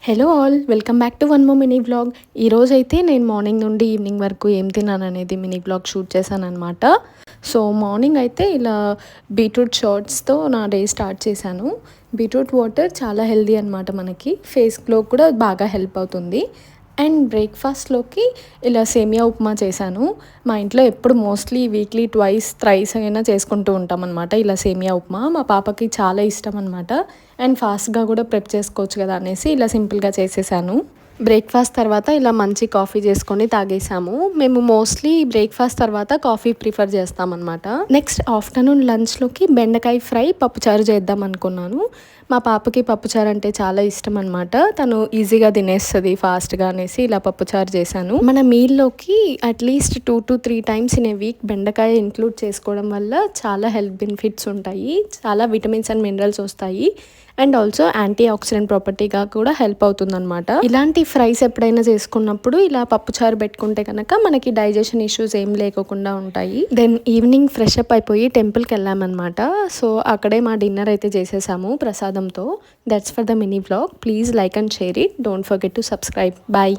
Hello all, welcome back to one more mini vlog. ఈరోజైతే నేను morning నుండి evening వరకు ఏం తిన్నాను అనేది మినీ వ్లాగ్ షూట్ చేశాను అనమాట. సో మార్నింగ్ అయితే ఇలా బీట్రూట్ షార్ట్స్తో నా డే స్టార్ట్ చేశాను. బీట్రూట్ వాటర్ చాలా హెల్దీ అనమాట, మనకి ఫేస్ గ్లో కూడా బాగా హెల్ప్ అవుతుంది. అండ్ బ్రేక్ఫాస్ట్లోకి ఇలా సేమియా ఉప్మా చేశాను. మా ఇంట్లో ఎప్పుడు మోస్ట్లీ వీక్లీ థ్రైస్ అయినా చేసుకుంటూ ఉంటాం అనమాట ఇలా సేమియా ఉప్మా. మా పాపకి చాలా ఇష్టం అనమాట. అండ్ ఫాస్ట్గా కూడా ప్రిప్ చేసుకోవచ్చు కదా అనేసి ఇలా సింపుల్గా చేసేసాను. బ్రేక్ఫాస్ట్ తర్వాత ఇలా మంచి కాఫీ చేసుకొని తాగేసాము. మేము మోస్ట్లీ బ్రేక్ఫాస్ట్ తర్వాత కాఫీ ప్రిఫర్ చేస్తామన్నమాట. నెక్స్ట్ ఆఫ్టర్నూన్ లంచ్లోకి బెండకాయ ఫ్రై పప్పుచారు చేద్దాం అనుకున్నాను. మా పాపకి పప్పుచారు అంటే చాలా ఇష్టం అనమాట. తను ఈజీగా తినేస్తుంది ఫాస్ట్గా అనేసి ఇలా పప్పుచారు చేశాను. మన మీల్లోకి అట్లీస్ట్ 2 to 3 times in a week బెండకాయ ఇంక్లూడ్ చేసుకోవడం వల్ల చాలా హెల్త్ బెనిఫిట్స్ ఉంటాయి, చాలా విటమిన్స్ అండ్ మినరల్స్ వస్తాయి. అండ్ ఆల్సో యాంటీ ఆక్సిడెంట్ ప్రాపర్టీగా కూడా హెల్ప్ అవుతుందన్నమాట. ఇలాంటి ఫ్రైస్ ఎప్పుడైనా చేసుకున్నప్పుడు ఇలా పప్పుచారు పెట్టుకుంటే కనుక మనకి డైజెషన్ ఇష్యూస్ ఏం లేకుండా ఉంటాయి. దెన్ ఈవినింగ్ ఫ్రెష్ అప్ అయిపోయి టెంపుల్కి వెళ్ళామన్నమాట. సో అక్కడే మా డిన్నర్ అయితే చేసేసాము ప్రసాదంతో. That's for the mini vlog. Please like and share it. Don't forget to subscribe. Bye.